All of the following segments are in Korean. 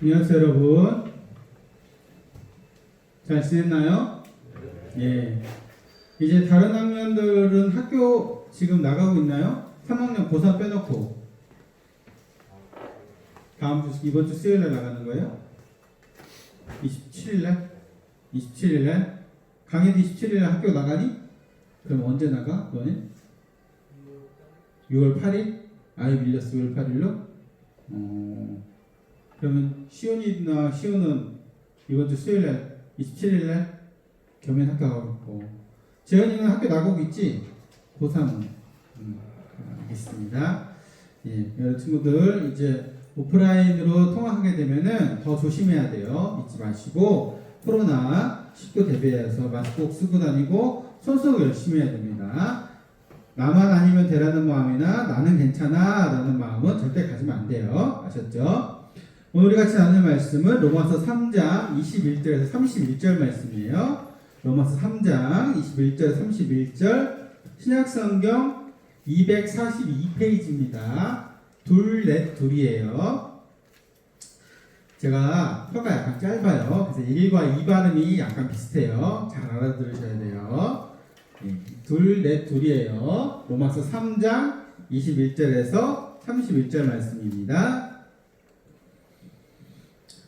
안녕하세요, 여러분. 잘 지냈나요? 예. 이제 다른 학년들은 학교 지금 나가고 있나요? 3학년 고3 빼놓고. 이번 주 수요일날 나가는 거예요? 27일날? 27일날? 강의도 27일날 학교 나가니? 그럼 언제 나가? 너네? 6월 8일? 아예 밀렸어, 6월 8일로? 그러면 시온이나 시온은 이번 주 수요일날 27일날 겸연 학교 가고 있고, 재현이는 학교 나가고 있지? 고3은 알겠습니다. 예, 여러 친구들 이제 오프라인으로 통화하게 되면은 더 조심해야 돼요. 잊지 마시고 코로나19 대비해서 마스크 꼭 쓰고 다니고 손소독 열심히 해야 됩니다. 나만 아니면 되라는 마음이나 나는 괜찮아 라는 마음은 절대 가지면 안 돼요. 아셨죠? 오늘 우리 같이 나눌 말씀은 로마서 3장 21절에서 31절 말씀이에요. 로마서 3장 21절 31절 신약성경 242페이지입니다. 둘이에요. 제가 혀가 약간 짧아요. 그래서 1과 2 발음이 약간 비슷해요. 잘 알아들으셔야 돼요. 둘이에요. 로마서 3장 21절에서 31절 말씀입니다.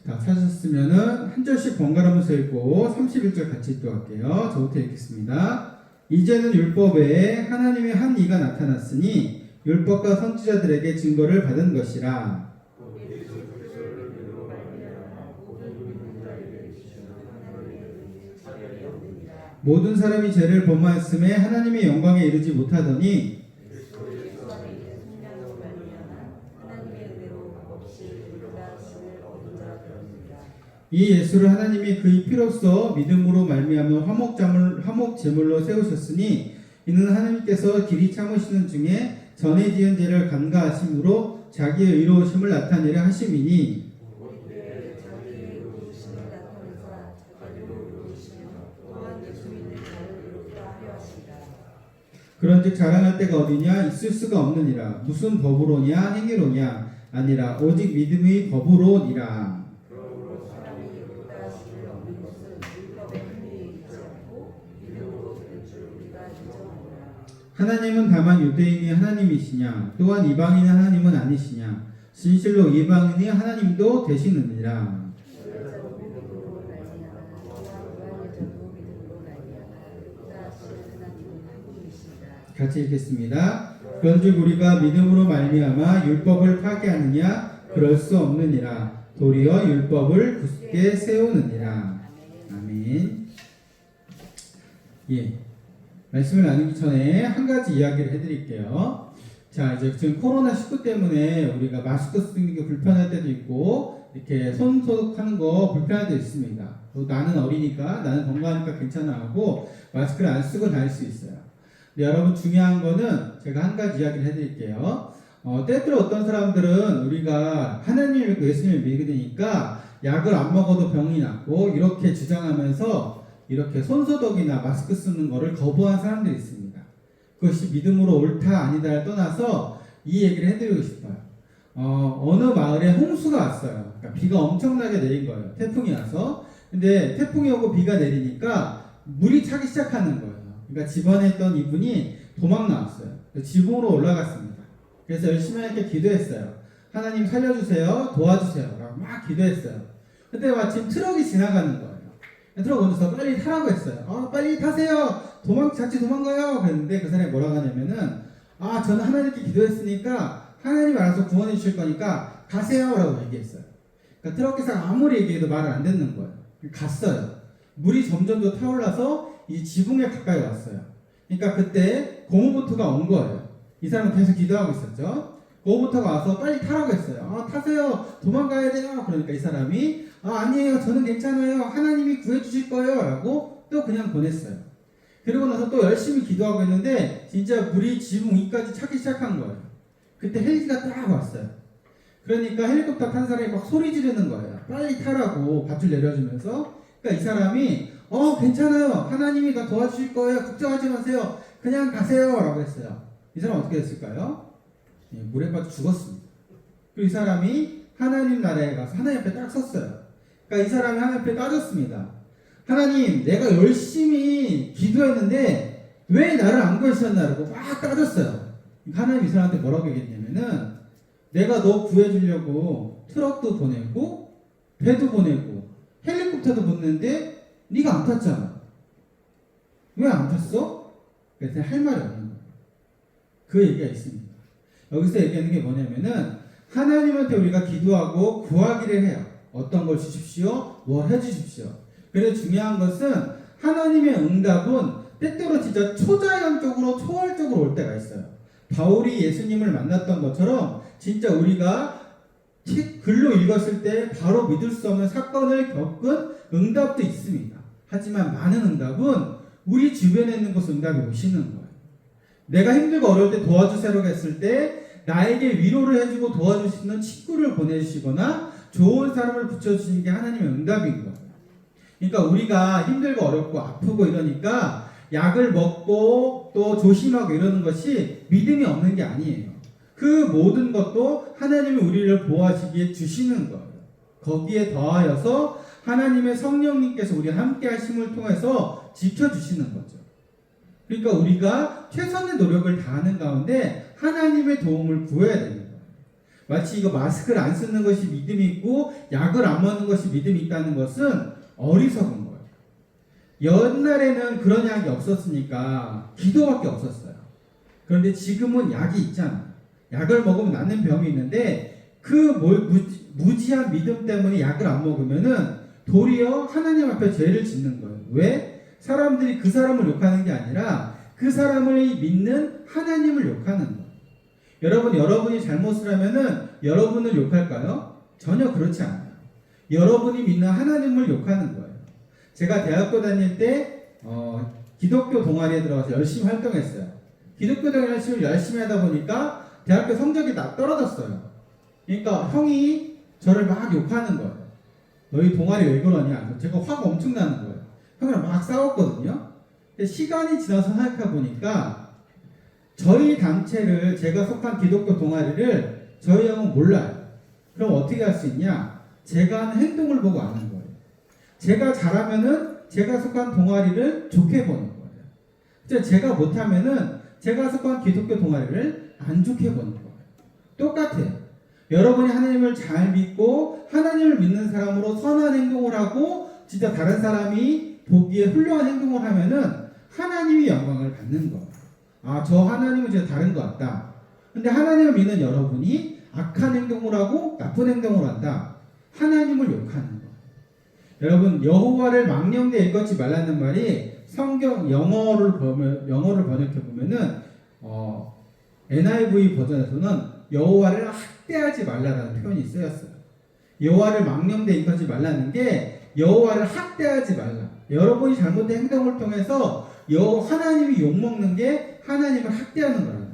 자, 찾으셨으면은 한 절씩 번갈아가면서 읽고 31절 같이 또 할게요. 저부터 읽겠습니다. 이제는 율법에 하나님의 한 이가 나타났으니 율법과 선지자들에게 증거를 받은 것이라. 모든 사람이 죄를 범하였음에 하나님의 영광에 이르지 못하더니 이 예수를 하나님이 그의 피로써 믿음으로 말미암아 화목 제물로 세우셨으니 이는 하나님께서 길이 참으시는 중에 전에 지은 죄를 간과하심으로 자기의 의로우심을 나타내려 하심이니 그런즉 자랑할 데가 어디냐 있을 수가 없느니라. 무슨 법으로냐 행위로냐 아니라 오직 믿음의 법으로니라. 하나님은 다만 유대인이 하나님이시냐 또한 이방인의 하나님은 아니시냐 진실로 이방인의 하나님도 되시느니라. 같이 읽겠습니다. 그런즉 우리가 믿음으로 말미암아 율법을 파괴하느냐 그럴 수 없느니라. 도리어 율법을 굳게 세우느니라. 아멘. 예. 말씀을 나누기 전에 한 가지 이야기를 해드릴게요. 자, 이제 지금 코로나19 때문에 우리가 마스크 쓰는 게 불편할 때도 있고, 이렇게 손 소독하는 거 불편할 때도 있습니다. 나는 어리니까, 나는 건강하니까 괜찮아 하고, 마스크를 안 쓰고 다닐 수 있어요. 근데 여러분 중요한 거는 제가 한 가지 이야기를 해드릴게요. 때때로 어떤 사람들은 우리가 하나님을 믿고 예수님을 믿게 되니까 약을 안 먹어도 병이 낫고, 이렇게 주장하면서 이렇게 손소독이나 마스크 쓰는 거를 거부한 사람들이 있습니다. 그것이 믿음으로 옳다 아니다를 떠나서 이 얘기를 해드리고 싶어요. 어느 마을에 홍수가 왔어요. 그러니까 비가 엄청나게 내린 거예요. 태풍이 와서. 근데 태풍이 오고 비가 내리니까 물이 차기 시작하는 거예요. 그러니까 집안에 있던 이분이 도망 나왔어요. 지붕으로 올라갔습니다. 그래서 열심히 이렇게 기도했어요. 하나님 살려주세요. 도와주세요. 라고 막 기도했어요. 그때 마침 트럭이 지나가는 거예요. 트럭 오면서 빨리 타라고 했어요. 빨리 타세요. 같이 도망가요. 그랬는데 그 사람이 뭐라고 하냐면은 저는 하나님께 기도했으니까 하나님 알아서 구원해 주실 거니까 가세요. 라고 얘기했어요. 그러니까 트럭 기사가 아무리 얘기해도 말을 안 듣는 거예요. 갔어요. 물이 점점 더 타올라서 이 지붕에 가까이 왔어요. 그러니까 그때 고무보트가 온 거예요. 이 사람은 계속 기도하고 있었죠. 고무보트가 와서 빨리 타라고 했어요. 타세요. 도망가야 돼요. 그러니까 이 사람이 아니에요. 저는 괜찮아요. 하나님이 구해주실 거예요. 라고 또 그냥 보냈어요. 그리고 나서 또 열심히 기도하고 있는데 진짜 물이 지붕 위까지 차기 시작한 거예요. 그때 헬기가 딱 왔어요. 그러니까 헬리콥터 탄 사람이 막 소리 지르는 거예요. 빨리 타라고 밧줄 내려주면서. 그러니까 이 사람이 괜찮아요. 하나님이 나 도와주실 거예요. 걱정하지 마세요. 그냥 가세요. 라고 했어요. 이 사람 어떻게 됐을까요? 물에 빠져 죽었습니다. 그리고 이 사람이 하나님 나라에 가서 하나님 앞에 딱 섰어요. 그러니까 이 사람이 하나님 앞에 따졌습니다. 하나님, 내가 열심히 기도했는데 왜 나를 안 구해주셨나? 라고 막 따졌어요. 하나님 이 사람한테 뭐라고 얘기했냐면은, 내가 너 구해주려고 트럭도 보내고 배도 보내고 헬리콥터도 보냈는데 네가 안 탔잖아. 왜 안 탔어? 그래서 할 말이 없는 거예요. 그 얘기가 있습니다. 여기서 얘기하는 게 뭐냐면은, 하나님한테 우리가 기도하고 구하기를 해요. 어떤 걸 주십시오? 뭘 해주십시오. 그래서 중요한 것은 하나님의 응답은 때때로 진짜 초자연적으로 초월적으로 올 때가 있어요. 바울이 예수님을 만났던 것처럼 진짜 우리가 책 글로 읽었을 때 바로 믿을 수 없는 사건을 겪은 응답도 있습니다. 하지만 많은 응답은 우리 주변에 있는 곳 응답이 오시는 거예요. 내가 힘들고 어려울 때 도와주세요 했을 때 나에게 위로를 해주고 도와줄 수 있는 친구를 보내주시거나 좋은 사람을 붙여주시는 게 하나님의 응답인 거예요. 그러니까 우리가 힘들고 어렵고 아프고 이러니까 약을 먹고 또 조심하고 이러는 것이 믿음이 없는 게 아니에요. 그 모든 것도 하나님이 우리를 보호하시기에 주시는 거예요. 거기에 더하여서 하나님의 성령님께서 우리 함께 하심을 통해서 지켜주시는 거죠. 그러니까 우리가 최선의 노력을 다하는 가운데 하나님의 도움을 구해야 되는 거예요. 마치 이거 마스크를 안 쓰는 것이 믿음이 있고 약을 안 먹는 것이 믿음이 있다는 것은 어리석은 거예요. 옛날에는 그런 약이 없었으니까 기도밖에 없었어요. 그런데 지금은 약이 있잖아요. 약을 먹으면 낫는 병이 있는데 그 무지한 믿음 때문에 약을 안 먹으면은 도리어 하나님 앞에 죄를 짓는 거예요. 왜? 사람들이 그 사람을 욕하는 게 아니라 그 사람을 믿는 하나님을 욕하는 거예요. 여러분이 잘못을 하면은 여러분을 욕할까요? 전혀 그렇지 않아요. 여러분이 믿는 하나님을 욕하는 거예요. 제가 대학교 다닐 때 기독교 동아리에 들어가서 열심히 활동했어요. 기독교 동아리를 열심히 하다 보니까 대학교 성적이 다 떨어졌어요. 그러니까 형이 저를 막 욕하는 거예요. 너희 동아리 왜 그러냐? 제가 화가 엄청 나는 거예요. 형이랑 막 싸웠거든요. 근데 시간이 지나서 생각해 보니까 저희 단체를, 제가 속한 기독교 동아리를 저희 형은 몰라요. 그럼 어떻게 할 수 있냐? 제가 하는 행동을 보고 아는 거예요. 제가 잘하면은 제가 속한 동아리를 좋게 보는 거예요. 제가 못하면은 제가 속한 기독교 동아리를 안 좋게 보는 거예요. 똑같아요. 여러분이 하나님을 잘 믿고 하나님을 믿는 사람으로 선한 행동을 하고 진짜 다른 사람이 보기에 훌륭한 행동을 하면은 하나님이 영광을 받는 거예요. 아, 저 하나님은 진짜 다른 것 같다. 근데 하나님을 믿는 여러분이 악한 행동을 하고 나쁜 행동을 한다. 하나님을 욕하는 거예요. 여러분, 여호와를 망령되 일컫지 말라는 말이 성경 영어를 번역해 보면은 NIV 버전에서는 여호와를 학대하지 말라라는 표현이 쓰였어요. 여호와를 망령되 일컫지 말라는 게 여호와를 학대하지 말라. 여러분이 잘못된 행동을 통해서 하나님이 욕먹는 게 하나님을 학대하는 거라는 거예요.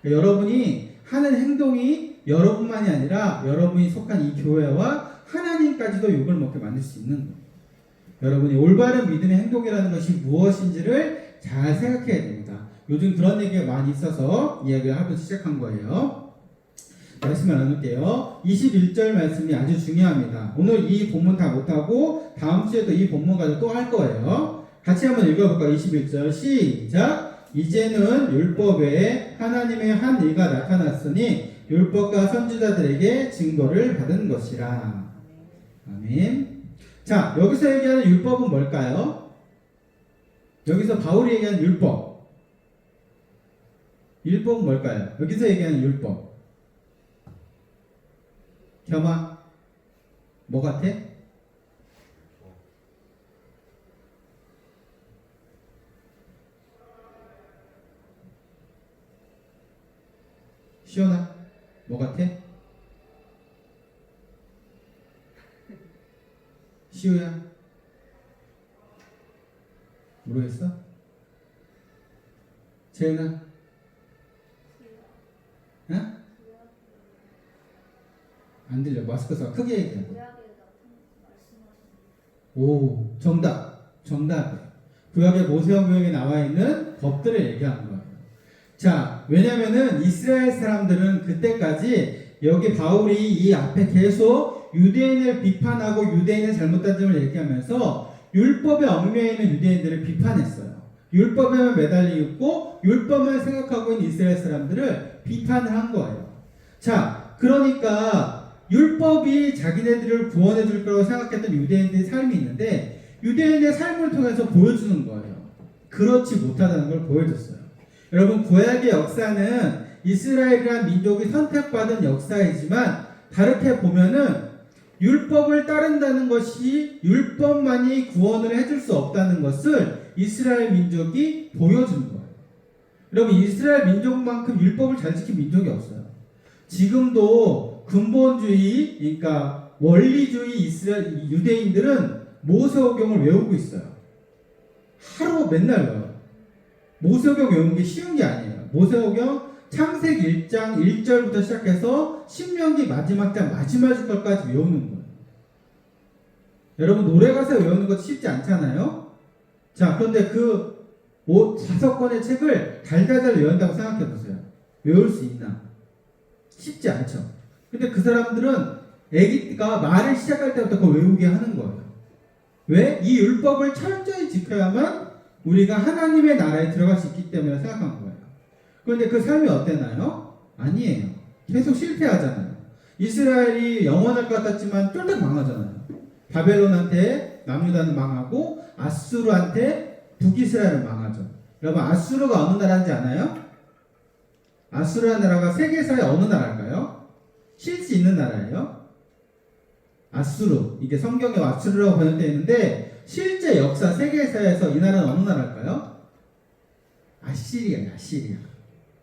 그러니까 여러분이 하는 행동이 여러분만이 아니라 여러분이 속한 이 교회와 하나님까지도 욕을 먹게 만들 수 있는 거예요. 여러분이 올바른 믿음의 행동이라는 것이 무엇인지를 잘 생각해야 됩니다. 요즘 그런 얘기가 많이 있어서 이야기를 하고 시작한 거예요. 말씀을 나눌게요. 21절 말씀이 아주 중요합니다. 오늘 이 본문 다 못하고 다음 주에도 이 본문 가지고 또 할 거예요. 같이 한번 읽어볼까요? 21절 시작. 이제는 율법 외에 하나님의 한 일가 나타났으니 율법과 선지자들에게 증거를 받은 것이라. 아멘. 자, 여기서 얘기하는 율법은 뭘까요? 여기서 바울이 얘기하는 율법은 뭘까요? 여기서 얘기하는 율법. 겸아, 뭐 같아? 시원아, 뭐 같아? 시우야? 모르겠어? 재은아? 응? 안 들려. 마스크 써. 크게 얘기해. 오, 정답. 구약의 모세오경에 나와 있는 법들을 얘기한 거예요. 자, 왜냐면은 이스라엘 사람들은 그때까지 여기 바울이 이 앞에 계속 유대인을 비판하고 유대인의 잘못된 점을 얘기하면서 율법의 얽매여 있는 유대인들을 비판했어요. 율법에만 매달려 있고 율법만 생각하고 있는 이스라엘 사람들을 비판을 한 거예요. 자, 그러니까 율법이 자기네들을 구원해 줄 거라고 생각했던 유대인들의 삶이 있는데 유대인의 삶을 통해서 보여주는 거예요. 그렇지 못하다는 걸 보여줬어요. 여러분, 구약의 역사는 이스라엘이라는 민족이 선택받은 역사이지만 다르게 보면은 율법을 따른다는 것이 율법만이 구원을 해줄 수 없다는 것을 이스라엘 민족이 보여준 거예요. 여러분, 이스라엘 민족만큼 율법을 잘 지킨 민족이 없어요. 지금도 근본주의, 그러니까 원리주의 이스라엘 유대인들은 모세오경을 외우고 있어요. 하루 맨날 외워요. 모세오경 외우는 게 쉬운 게 아니에요. 모세오경 창세기 1장 1절부터 시작해서 신명기 마지막 장 마지막 절까지 외우는 거예요. 여러분, 노래 가사 외우는 것도 쉽지 않잖아요. 자, 그런데 그 5권의 책을 달달달 외운다고 생각해 보세요. 외울 수 있나? 쉽지 않죠. 근데 그 사람들은 아기가 말을 시작할 때부터 그걸 외우게 하는 거예요. 왜? 이 율법을 철저히 지켜야만 우리가 하나님의 나라에 들어갈 수 있기 때문에 생각한 거예요. 그런데 그 삶이 어땠나요? 아니에요. 계속 실패하잖아요. 이스라엘이 영원할 것 같았지만 쫄딱 망하잖아요. 바벨론한테 남유다는 망하고 아수르한테 북이스라엘은 망하죠. 여러분, 아수르가 어느 나라인지 아나요? 아수르라는 나라가 세계사의 어느 나라일까요? 실지 있는 나라예요. 아수르, 이게 성경에 아수르라고 번역되어 있는데 실제 역사 세계사에서 이 나라는 어느 나라일까요? 아시리아예요.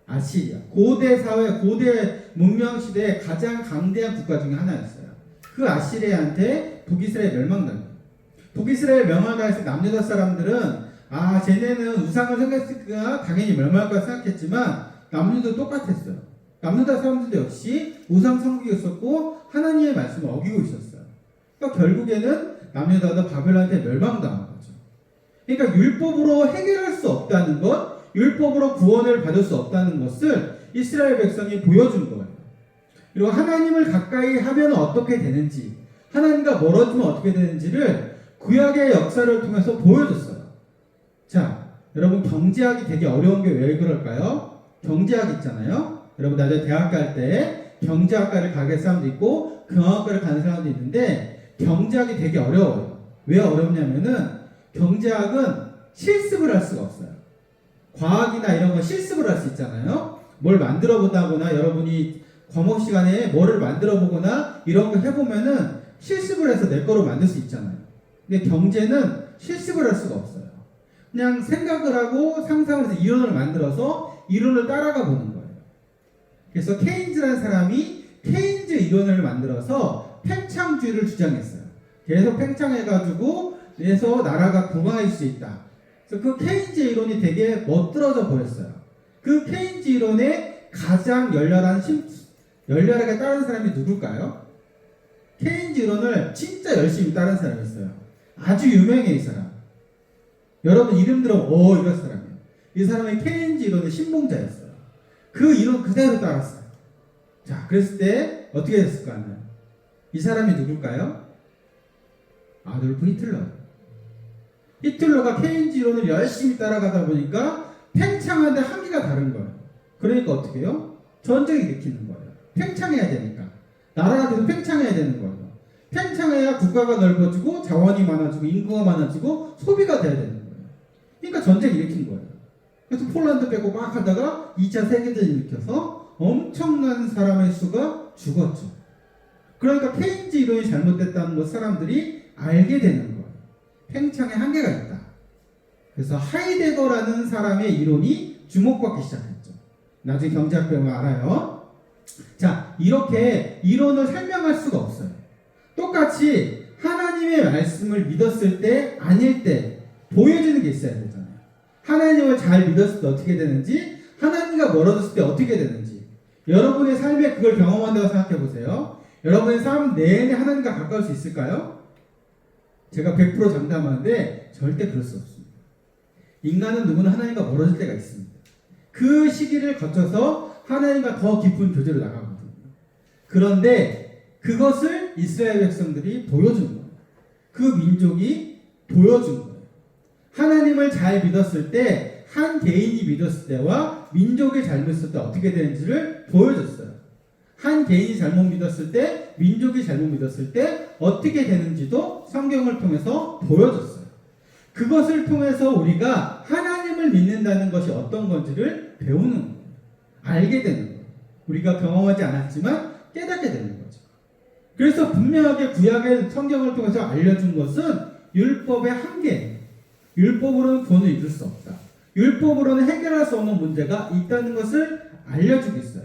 아시리아. 고대 사회, 고대 문명 시대의 가장 강대한 국가 중에 하나였어요. 그 아시리아한테 북이스라엘 멸망당해요. 북이스라엘 멸망당했을 때 남유다 사람들은 쟤네는 우상을 생겼으니까 당연히 멸망할 거라 생각했지만 남유다도 똑같았어요. 남유다 사람들도 역시 우상 섬기고 있었고 하나님의 말씀을 어기고 있었어요. 그러니까 결국에는 남유다도 바벨론한테 멸망당한 거죠. 그러니까 율법으로 해결할 수 없다는 것, 율법으로 구원을 받을 수 없다는 것을 이스라엘 백성이 보여준 거예요. 그리고 하나님을 가까이 하면 어떻게 되는지, 하나님과 멀어지면 어떻게 되는지를 구약의 역사를 통해서 보여줬어요. 자, 여러분, 경제학이 되게 어려운 게 왜 그럴까요? 경제학 있잖아요. 여러분, 나중에 대학 갈 때 경제학과를 가게 사람도 있고 경영학과를 가는 사람도 있는데 경제학이 되게 어려워요. 왜 어렵냐면은 경제학은 실습을 할 수가 없어요. 과학이나 이런 거 실습을 할 수 있잖아요. 뭘 만들어 보다거나 여러분이 과목 시간에 뭐를 만들어 보거나 이런 거 해보면은 실습을 해서 내 거로 만들 수 있잖아요. 근데 경제는 실습을 할 수가 없어요. 그냥 생각을 하고 상상을 해서 이론을 만들어서 이론을 따라가 보는 거예요. 그래서 케인즈라는 사람이 케인즈 이론을 만들어서 팽창주의를 주장했어요. 계속 팽창해가지고 그래서 나라가 건강해질 수 있다. 그래서 그 케인즈 이론이 되게 멋들어져 버렸어요. 그 케인즈 이론에 가장 열렬하게 따르는 사람이 누굴까요? 케인즈 이론을 진짜 열심히 따르는 사람이 있어요. 아주 유명해, 이 사람. 여러분 이름 들어보면 이런 사람이에요. 이 사람이 케인즈 이론의 신봉자였어요. 그 이론 그대로 따랐어요. 자, 그랬을 때 어떻게 됐을까요? 이 사람이 누굴까요? 아돌프 히틀러예요. 히틀러가 케인즈 이론을 열심히 따라가다 보니까 팽창하는데 한계가 다른 거예요. 그러니까 어떻게 해요? 전쟁을 일으키는 거예요. 팽창해야 되니까. 나라가 계속 팽창해야 되는 거예요. 팽창해야 국가가 넓어지고 자원이 많아지고 인구가 많아지고 소비가 돼야 되는 거예요. 그러니까 전쟁을 일으킨 거예요. 그래서 폴란드 빼고 막 하다가 2차 세계대전을 일으켜서 엄청난 사람의 수가 죽었죠. 그러니까 케인즈 이론이 잘못됐다는 걸 사람들이 알게 되는 거예요. 팽창에 한계가 있다. 그래서 하이데거라는 사람의 이론이 주목받기 시작했죠. 나중에 경제학 배우면 알아요. 자, 이렇게 이론을 설명할 수가 없어요. 똑같이 하나님의 말씀을 믿었을 때 아닐 때 보여주는 게 있어야 되잖아요. 하나님을 잘 믿었을 때 어떻게 되는지, 하나님과 멀어졌을 때 어떻게 되는지, 여러분의 삶에 그걸 경험한다고 생각해 보세요. 여러분의 삶 내내 하나님과 가까울 수 있을까요? 제가 100% 장담하는데 절대 그럴 수 없습니다. 인간은 누구나 하나님과 멀어질 때가 있습니다. 그 시기를 거쳐서 하나님과 더 깊은 교제로 나가거든요. 그런데 그것을 이스라엘 백성들이 보여준 거예요. 그 민족이 보여준 거예요. 하나님을 잘 믿었을 때, 한 개인이 믿었을 때와 민족이 잘 믿었을 때 어떻게 되는지를 보여줬어요. 한 개인이 잘못 믿었을 때, 민족이 잘못 믿었을 때 어떻게 되는지도 성경을 통해서 보여줬어요. 그것을 통해서 우리가 하나님을 믿는다는 것이 어떤 건지를 배우는 거예요. 알게 되는 거예요. 우리가 경험하지 않았지만 깨닫게 되는 거죠. 그래서 분명하게 구약의 성경을 통해서 알려준 것은 율법의 한계예요. 율법으로는 구원을 이룰 수 없다. 율법으로는 해결할 수 없는 문제가 있다는 것을 알려주고 있어요.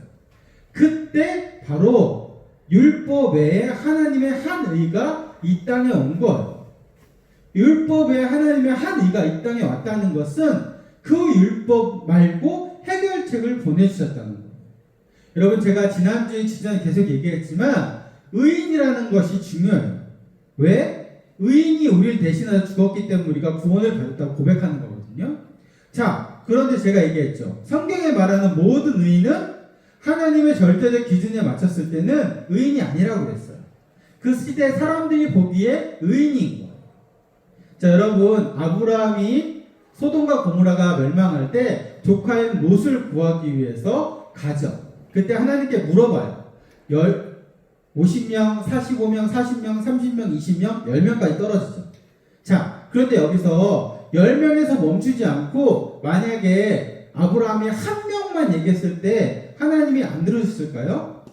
그때 바로 율법 외에 하나님의 한 의가 이 땅에 온 거예요. 율법 외에 하나님의 한 의가 이 땅에 왔다는 것은 그 율법 말고 해결책을 보내주셨다는 거예요. 여러분, 제가 지난주에 계속 얘기했지만 의인이라는 것이 중요해요. 왜? 의인이 우리를 대신해서 죽었기 때문에 우리가 구원을 받았다고 고백하는 거거든요. 자, 그런데 제가 얘기했죠. 성경에 말하는 모든 의인은 하나님의 절대적 기준에 맞췄을 때는 의인이 아니라고 그랬어요. 그 시대 사람들이 보기에 의인인 거예요. 자, 여러분, 아브라함이 소돔과 고모라가 멸망할 때 조카인 롯을 구하기 위해서 가죠. 그때 하나님께 물어봐요. 50명, 45명, 40명, 30명, 20명, 10명까지 떨어지죠. 자, 그런데 여기서 10명에서 멈추지 않고 만약에 아브라함이 한 명만 얘기했을 때 하나님이 안 들어주셨을까요?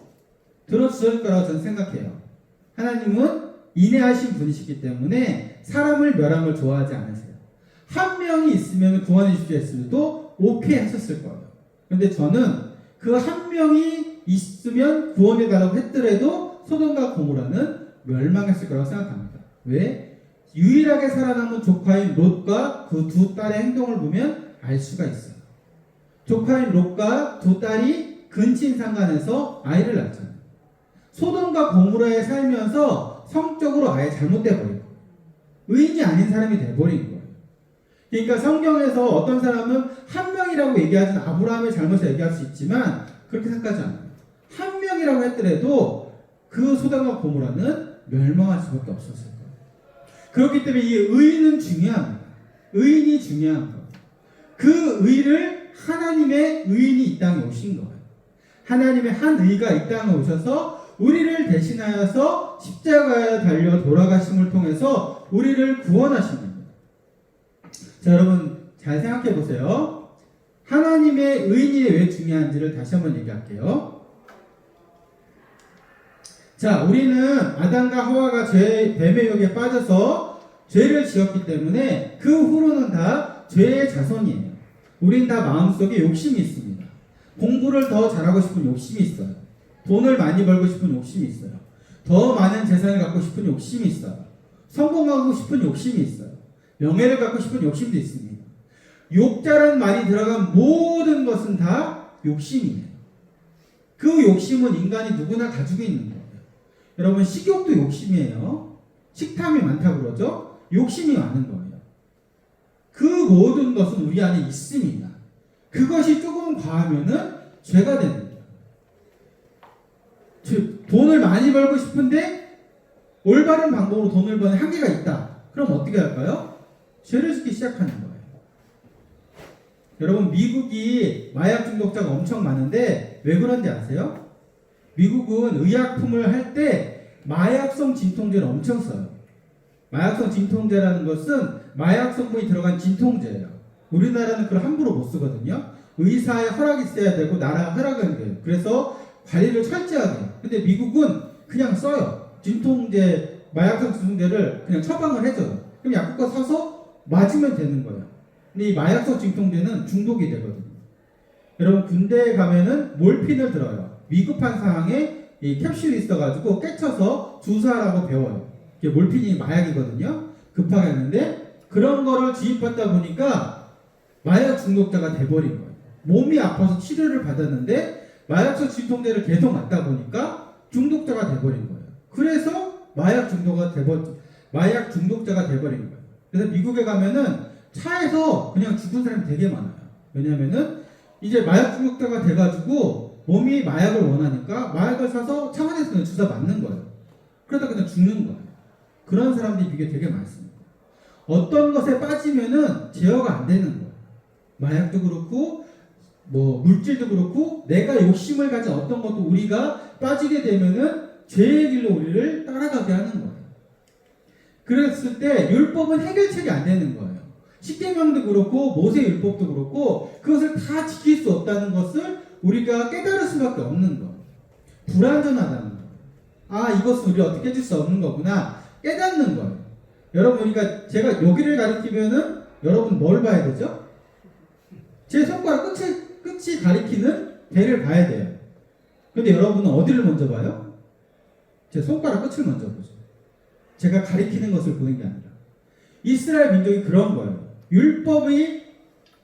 들어주실 거라고 저는 생각해요. 하나님은 인내하신 분이시기 때문에 사람을 멸한 걸 좋아하지 않으세요. 한 명이 있으면 구원해 주십시오 했어도 오케이 하셨을 거예요. 그런데 저는 그 한 명이 있으면 구원해 달라고 했더라도 소돔과 고모라는 멸망했을 거라고 생각합니다. 왜? 유일하게 살아남은 조카인 롯과 그 두 딸의 행동을 보면 알 수가 있어요. 조카인 롯과 두 딸이 근친상간에서 아이를 낳잖아요. 소돔과 고모라에 살면서 성적으로 아예 잘못돼 버린 거예요. 의인이 아닌 사람이 돼버린 거예요. 그러니까 성경에서 어떤 사람은 한 명이라고 얘기하지는 아브라함의 잘못을 얘기할 수 있지만 그렇게 생각하지 않아요. 한 명이라고 했더라도 그 소돔과 고모라는 멸망할 수밖에 없었을 거예요. 그렇기 때문에 이 의인은 중요합니다. 의인이 중요한 거예요. 그 의를 하나님의 의인이 이 땅에 오신 거예요. 하나님의 한 의가 이 땅에 오셔서 우리를 대신하여서 십자가에 달려 돌아가심을 통해서 우리를 구원하신 겁니다. 자, 여러분 잘 생각해 보세요. 하나님의 의인이 왜 중요한지를 다시 한번 얘기할게요. 자, 우리는 아담과 하와가 뱀의 유혹에 빠져서 죄를 지었기 때문에 그 후로는 다 죄의 자손이에요. 우린 다 마음속에 욕심이 있습니다. 공부를 더 잘하고 싶은 욕심이 있어요. 돈을 많이 벌고 싶은 욕심이 있어요. 더 많은 재산을 갖고 싶은 욕심이 있어요. 성공하고 싶은 욕심이 있어요. 명예를 갖고 싶은 욕심도 있습니다. 욕자란 말이 들어간 모든 것은 다 욕심이에요. 그 욕심은 인간이 누구나 가지고 있는 거예요. 여러분, 식욕도 욕심이에요. 식탐이 많다고 그러죠? 욕심이 많은 거예요. 그 모든 것은 우리 안에 있습니다. 그것이 조금 과하면은 죄가 됩니다. 돈을 많이 벌고 싶은데 올바른 방법으로 돈을 버는 한계가 있다. 그럼 어떻게 할까요? 죄를 짓기 시작하는 거예요. 여러분, 미국이 마약 중독자가 엄청 많은데 왜 그런지 아세요? 미국은 의약품을 할 때 마약성 진통제를 엄청 써요. 마약성 진통제라는 것은 마약 성분이 들어간 진통제예요. 우리나라는 그걸 함부로 못 쓰거든요. 의사의 허락이 있어야 되고 나라가 허락을 돼요. 그래서 관리를 철저하게 해요. 근데 미국은 그냥 써요. 진통제, 마약성 진통제를 그냥 처방을 해줘요. 그럼 약국가 사서 맞으면 되는 거예요. 근데 이 마약성 진통제는 중독이 되거든요. 여러분, 군대에 가면은 몰핀을 들어요. 위급한 상황에 이 캡슐이 있어가지고 깨쳐서 주사하라고 배워요. 이게 몰핀이 마약이거든요. 급하게 하는데 그런 거를 주입받다 보니까 마약 중독자가 돼버린 거예요. 몸이 아파서 치료를 받았는데 마약성 진통제를 계속 맞다 보니까 중독자가 돼버린 거예요. 그래서 마약 중독자가 돼버린 거예요. 그래서 미국에 가면은 차에서 그냥 죽은 사람이 되게 많아요. 왜냐면은 이제 마약 중독자가 돼가지고 몸이 마약을 원하니까 마약을 사서 창안에서 그냥 주사 맞는 거예요. 그러다 그냥 죽는 거예요. 그런 사람들이 비교에 되게 많습니다. 어떤 것에 빠지면은 제어가 안 되는 거예요. 마약도 그렇고 뭐 물질도 그렇고 내가 욕심을 가진 어떤 것도 우리가 빠지게 되면은 죄의 길로 우리를 따라가게 하는 거예요. 그랬을 때 율법은 해결책이 안 되는 거예요. 십계명도 그렇고 모세 율법도 그렇고 그것을 다 지킬 수 없다는 것을 우리가 깨달을 수밖에 없는 거예요. 불완전하다는 거예요. 아, 이것은 우리가 어떻게 해줄 수 없는 거구나 깨닫는 거예요. 여러분, 그러니까 제가 여기를 가리키면은 여러분 뭘 봐야 되죠? 제 손가락 끝이 가리키는 배를 봐야 돼요. 근데 여러분은 어디를 먼저 봐요? 제 손가락 끝을 먼저 보죠. 제가 가리키는 것을 보는 게 아니라. 이스라엘 민족이 그런 거예요. 율법이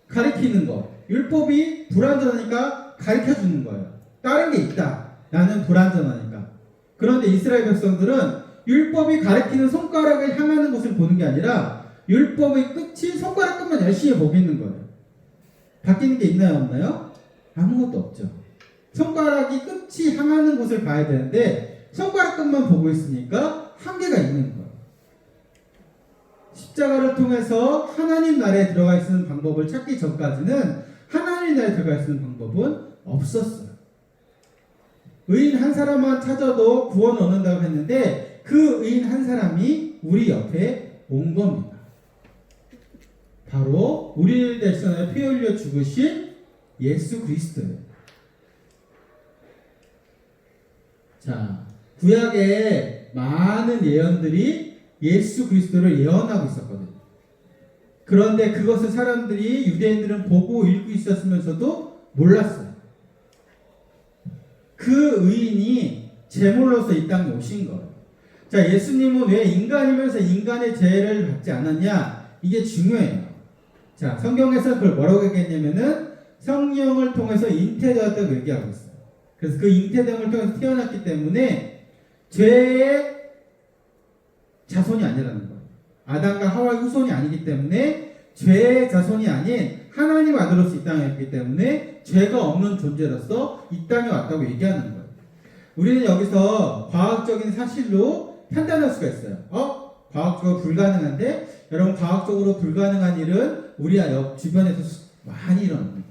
가리키는 거, 율법이 불완전하니까 가리켜주는 거예요. 다른 게 있다. 나는 불완전하니까. 그런데 이스라엘 백성들은 율법이 가리키는 손가락을 향하는 것을 보는 게 아니라 율법의 끝이 손가락 끝만 열심히 보고 있는 거예요. 바뀌는 게 있나요, 없나요? 아무것도 없죠. 손가락이 끝이 향하는 곳을 봐야 되는데 손가락 끝만 보고 있으니까 한계가 있는 거예요. 십자가를 통해서 하나님 나라에 들어가 있는 방법을 찾기 전까지는 하나님 나라에 들어가 있는 방법은 없었어요. 의인 한 사람만 찾아도 구원 얻는다고 했는데 그 의인 한 사람이 우리 옆에 온 겁니다. 바로 우리를 대신하여 피 흘려 죽으신 예수 그리스도예요. 자, 구약에 많은 예언들이 예수 그리스도를 예언하고 있었거든요. 그런데 그것을 사람들이 유대인들은 보고 읽고 있었으면서도 몰랐어요. 그 의인이 제물로서 이 땅에 오신 거예요. 자, 예수님은 왜 인간이면서 인간의 죄를 받지 않았냐? 이게 중요해요. 자, 성경에서 그걸 뭐라고 얘기했냐면은 성령을 통해서 잉태되었다고 얘기하고 있어요. 그래서 그 잉태됨을 통해서 태어났기 때문에 죄의 자손이 아니라는 거예요. 아담과 하와의 후손이 아니기 때문에 죄의 자손이 아닌 하나님 아들로서 이 땅에 왔기 때문에 죄가 없는 존재로서 이 땅에 왔다고 얘기하는 거예요. 우리는 여기서 과학적인 사실로 판단할 수가 있어요. 과학적으로 불가능한데 여러분, 과학적으로 불가능한 일은 우리 옆 주변에서 많이 일어납니다.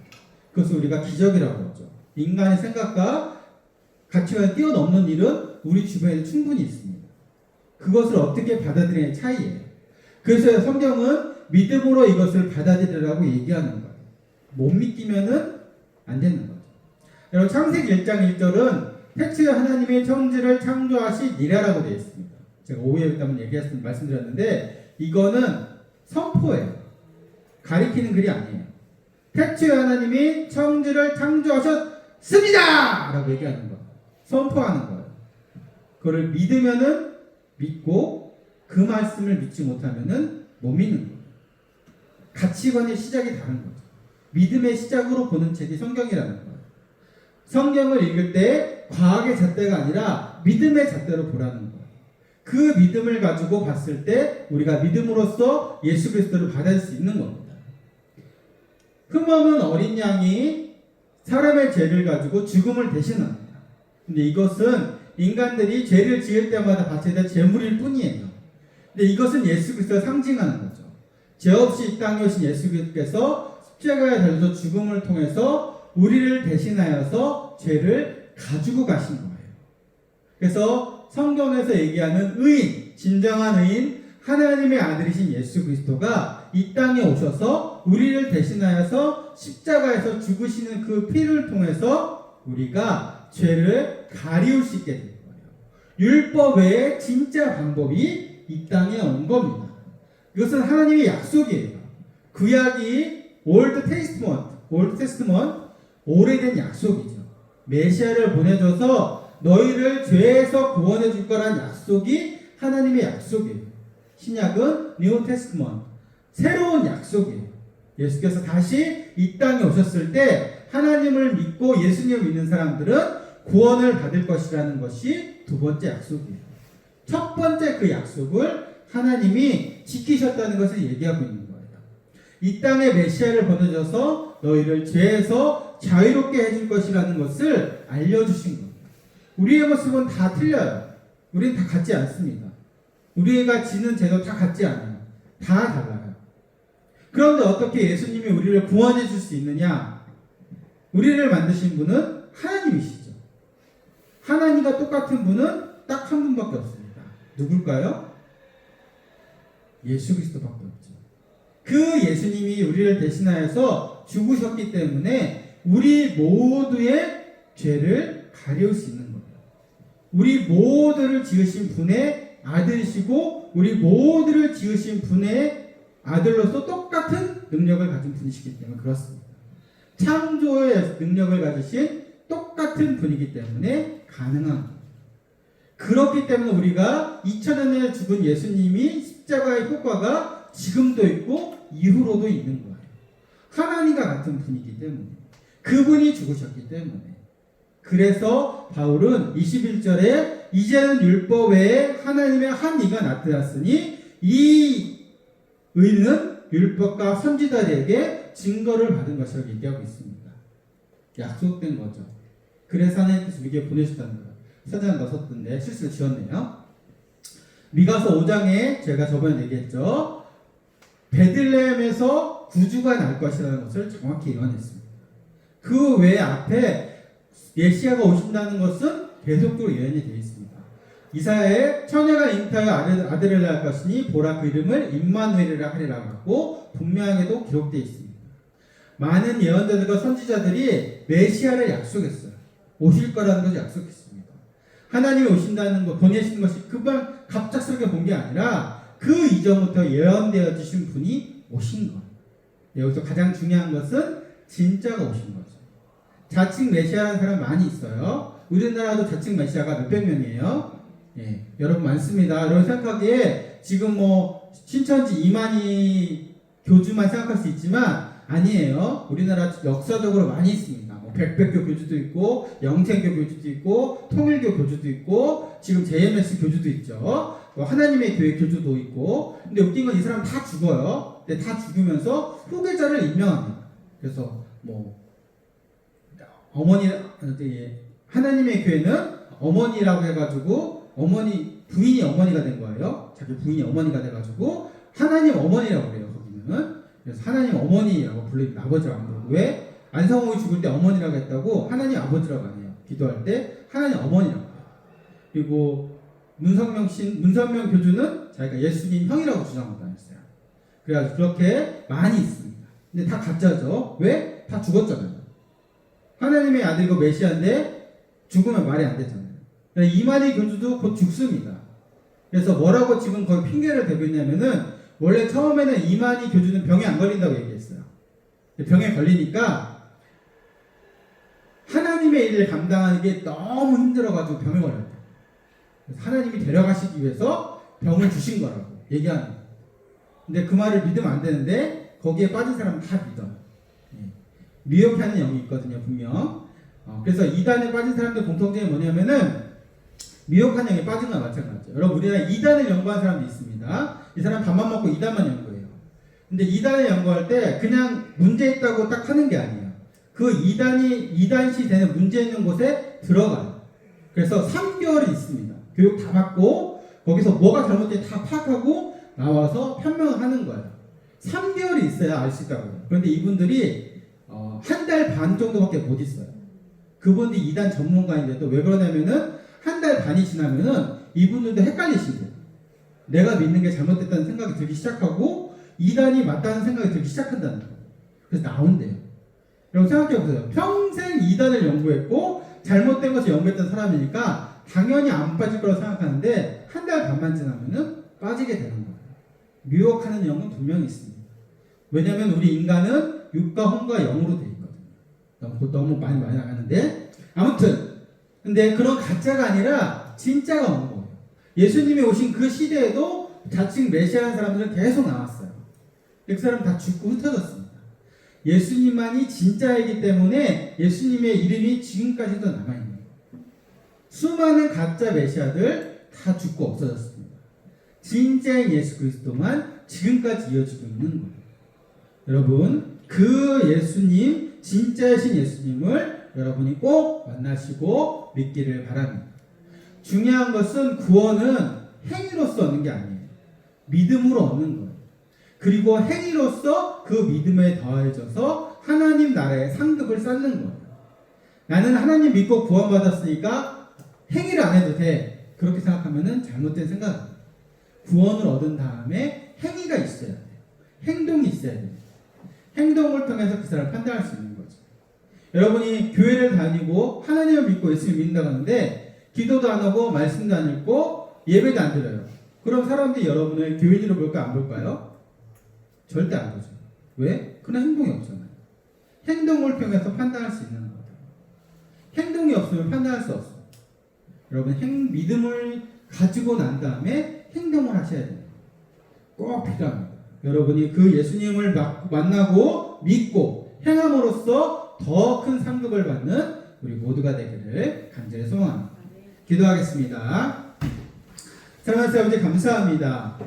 그것을 우리가 기적이라고 하죠. 인간의 생각과 가치관을 뛰어넘는 일은 우리 주변에 충분히 있습니다. 그것을 어떻게 받아들이느냐의 차이예요. 그래서 성경은 믿음으로 이것을 받아들이라고 얘기하는 거예요. 못 믿기면은 안 되는 거죠. 여러분, 창세기 1장 1절은 태초에 하나님의 천지를 창조하시니라라고 되어 있습니다. 제가 오후에 한번 말씀드렸는데 이거는 선포예요. 가리키는 글이 아니에요. 태초에 하나님이 천지를 창조하셨습니다! 라고 얘기하는 거예요. 선포하는 거예요. 그걸 믿으면은 믿고 그 말씀을 믿지 못하면은 못 믿는 거예요. 가치관의 시작이 다른 거죠. 믿음의 시작으로 보는 책이 성경이라는 거예요. 성경을 읽을 때 과학의 잣대가 아니라 믿음의 잣대로 보라는 거예요. 그 믿음을 가지고 봤을 때 우리가 믿음으로써 예수 그리스도를 받을 수 있는 겁니다. 흠없는 어린 양이 사람의 죄를 가지고 죽음을 대신합니다. 근데 이것은 인간들이 죄를 지을 때마다 바쳐야 될 제물일 뿐이에요. 근데 이것은 예수 그리스도를 상징하는 거죠. 죄 없이 이 땅에 오신 예수 그리스도께서 십자가에 달려서 죽음을 통해서 우리를 대신하여서 죄를 가지고 가신 거예요. 그래서 성경에서 얘기하는 의인, 진정한 의인, 하나님의 아들이신 예수 그리스도가 이 땅에 오셔서 우리를 대신하여서 십자가에서 죽으시는 그 피를 통해서 우리가 죄를 가리울 수 있게 된 거예요. 율법 외에 진짜 방법이 이 땅에 온 겁니다. 이것은 하나님의 약속이에요. 구약이 올드 테스트먼트, 오래된 약속이죠. 메시아를 보내줘서 너희를 죄에서 구원해 줄 거란 약속이 하나님의 약속이에요. 신약은 뉴 테스트먼트, 새로운 약속이에요. 예수께서 다시 이 땅에 오셨을 때 하나님을 믿고 예수님을 믿는 사람들은 구원을 받을 것이라는 것이 두 번째 약속이에요. 첫 번째 그 약속을 하나님이 지키셨다는 것을 얘기하고 있는 거예요. 이 땅에 메시아를 보내줘서 통해서 너희를 죄에서 자유롭게 해줄 것이라는 것을 알려주신 거예요. 우리의 모습은 다 틀려요. 우리는 다 같지 않습니다. 우리가 지는 죄도 다 같지 않아요. 다 달라요. 그런데 어떻게 예수님이 우리를 구원해 줄 수 있느냐? 우리를 만드신 분은 하나님이시죠. 하나님과 똑같은 분은 딱 한 분밖에 없습니다. 누굴까요? 예수 그리스도밖에 없죠. 그 예수님이 우리를 대신하여서 죽으셨기 때문에 우리 모두의 죄를 가려울 수 있는 거예요. 우리 모두를 지으신 분의 아들이시고 우리 모두를 지으신 분의 아들로서 똑같은 능력을 가진 분이시기 때문에 그렇습니다. 창조의 능력을 가지신 똑같은 분이기 때문에 가능한 거예요. 그렇기 때문에 우리가 2000년 전에 죽은 예수님이 십자가의 효과가 지금도 있고 이후로도 있는 거예요. 하나님과 같은 분이기 때문에 그분이 죽으셨기 때문에 그래서 바울은 21절에 이제는 율법 외에 하나님의 한 이가 나타났으니 이 의는 율법과 선지자들에게 증거를 받은 것이라고 얘기하고 있습니다. 약속된 거죠. 그래서 하나님께서 우리에게 보내셨다는 거예요. 사전 넣었던데 실수를 지었네요. 미가서 5장에 제가 저번에 얘기했죠. 베들레헴에서 구주가 날 것이라는 것을 정확히 예언했습니다. 그 외에 앞에 메시아가 오신다는 것은 계속적으로 예언이 되어 있습니다. 이사야의 처녀가 잉타하여 아들을 낳을 것이니 보라 그 이름을 임마누엘이라 하리라고 하고 분명하게도 기록되어 있습니다. 많은 예언자들과 선지자들이 메시아를 약속했어요. 오실 거라는 것을 약속했습니다. 하나님이 오신다는 것, 보내시는 것이 금방 갑작스럽게 본 게 아니라 그 이전부터 예언되어 주신 분이 오신 거예요. 여기서 가장 중요한 것은 진짜가 오신 거죠. 자칭 메시아라는 사람 많이 있어요. 우리나라도 자칭 메시아가 몇백 명이에요. 예, 여러분 많습니다. 여러분 생각하기에 지금 뭐 신천지 이만희 교주만 생각할 수 있지만 아니에요. 우리나라 역사적으로 많이 있습니다. 뭐 백백교 교주도 있고 영생교 교주도 있고 통일교 교주도 있고 지금 JMS 교주도 있죠. 뭐 하나님의 교회 교주도 있고. 근데 웃긴 건 이 사람 다 죽어요. 근데 다 죽으면서 후계자를 임명합니다. 그래서 뭐 어머니 하나님의 교회는 어머니라고 해가지고 어머니 부인이 어머니가 된 거예요. 자기 부인이 어머니가 돼가지고 하나님 어머니라고 그래요. 거기는. 그래서 하나님 어머니라고 불립니다. 아버지라고 안 부르고. 왜? 안성홍이 죽을 때 어머니라고 했다고 하나님 아버지라고 안 해요. 기도할 때 하나님 어머니라고 해요. 그리고 문선명 교주는 자기가 예수님 형이라고 주장하고 다녔어요. 그래가지고 그렇게 많이 있습니다. 근데 다 가짜죠. 왜? 다 죽었잖아요. 하나님의 아들이고 메시아인데 죽으면 말이 안 되잖아요. 이만희 교주도 곧 죽습니다. 그래서 뭐라고 지금 거의 핑계를 대고 있냐면은 원래 처음에는 이만희 교주는 병에 안 걸린다고 얘기했어요. 병에 걸리니까 하나님의 일을 감당하는 게 너무 힘들어가지고 병에 걸렸대요. 그래서 하나님이 데려가시기 위해서 병을 주신 거라고 얘기하는 거예요. 근데 그 말을 믿으면 안 되는데 거기에 빠진 사람은 다 믿어요. 미혹하는 영이 있거든요, 분명. 그래서 이단에 빠진 사람들 공통점이 뭐냐면은 미혹한 영에 빠진 거나 마찬가지죠. 여러분, 우리나라 이단을 연구한 사람도 있습니다. 이 사람 밥만 먹고 이단만 연구해요. 근데 이단을 연구할 때 그냥 문제 있다고 딱 하는 게 아니에요. 그 이단시 되는 문제 있는 곳에 들어가요. 그래서 3개월이 있습니다. 교육 다 받고 거기서 뭐가 잘못된지 다 파악하고 나와서 편명을 하는 거예요. 3개월이 있어야 알 수 있다고요. 그런데 이분들이 한 달 반 정도밖에 못 있어요. 그분들이 이단 전문가인데도 왜 그러냐면은 한 달 반이 지나면은 이분들도 헷갈리신대요. 내가 믿는 게 잘못됐다는 생각이 들기 시작하고 이단이 맞다는 생각이 들기 시작한다는 거예요. 그래서 나온대요. 여러분 생각해보세요. 평생 이단을 연구했고 잘못된 것을 연구했던 사람이니까 당연히 안 빠질 거라고 생각하는데 한 달 반만 지나면은 빠지게 되는 거예요. 미혹하는 영은 분명히 있습니다. 왜냐하면 우리 인간은 육과 혼과 영으로 되어 있거든요. 너무 많이 나가는데 아무튼 근데 그런 가짜가 아니라 진짜가 온 거예요. 예수님이 오신 그 시대에도 자칭 메시아라는 사람들은 계속 나왔어요. 그 사람 다 죽고 흩어졌습니다. 예수님만이 진짜이기 때문에 예수님의 이름이 지금까지도 남아있는 거예요. 수많은 가짜 메시아들 다 죽고 없어졌습니다. 진짜인 예수 그리스도만 지금까지 이어지고 있는 거예요. 여러분 그 예수님, 진짜이신 예수님을 여러분이 꼭 만나시고 믿기를 바랍니다. 중요한 것은 구원은 행위로서 얻는 게 아니에요. 믿음으로 얻는 거예요. 그리고 행위로서 그 믿음에 더해져서 하나님 나라의 상급을 쌓는 거예요. 나는 하나님 믿고 구원받았으니까 행위를 안 해도 돼. 그렇게 생각하면 잘못된 생각입니다. 구원을 얻은 다음에 행위가 있어야 돼요. 행동이 있어야 돼요. 행동을 통해서 그 사람을 판단할 수 있는 거죠. 여러분이 교회를 다니고 하나님을 믿고 예수님을 믿는다고 하는데 기도도 안 하고 말씀도 안 읽고 예배도 안 드려요. 그럼 사람들이 여러분을 교인으로 볼까 안 볼까요? 절대 안 보죠. 왜? 그런 행동이 없잖아요. 행동을 통해서 판단할 수 있는 거예요. 행동이 없으면 판단할 수 없어요. 여러분 믿음을 가지고 난 다음에 행동을 하셔야 돼요. 꼭 필요합니다. 여러분이 그 예수님을 만나고 믿고 행함으로써 더 큰 상급을 받는 우리 모두가 되기를 간절히 소망합니다. 기도하겠습니다. 사랑하는 아버지 감사합니다.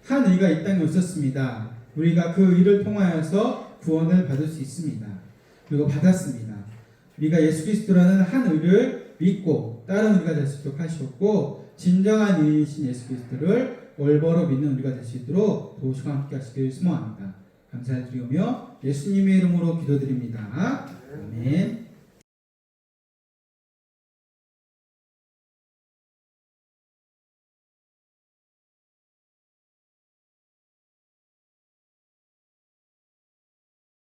한 의가 이 땅에 오셨습니다. 우리가 그 일을 통하여서 구원을 받을 수 있습니다. 그리고 받았습니다. 우리가 예수 그리스도라는 한 의를 믿고 다른 의가 될 수 있도록 하셨고 진정한 의이신 예수 그리스도를 올바로 믿는 우리가 될 수 있도록 도우시고 함께 하시길 소망합니다. 감사드리며 예수님의 이름으로 기도드립니다. 아멘.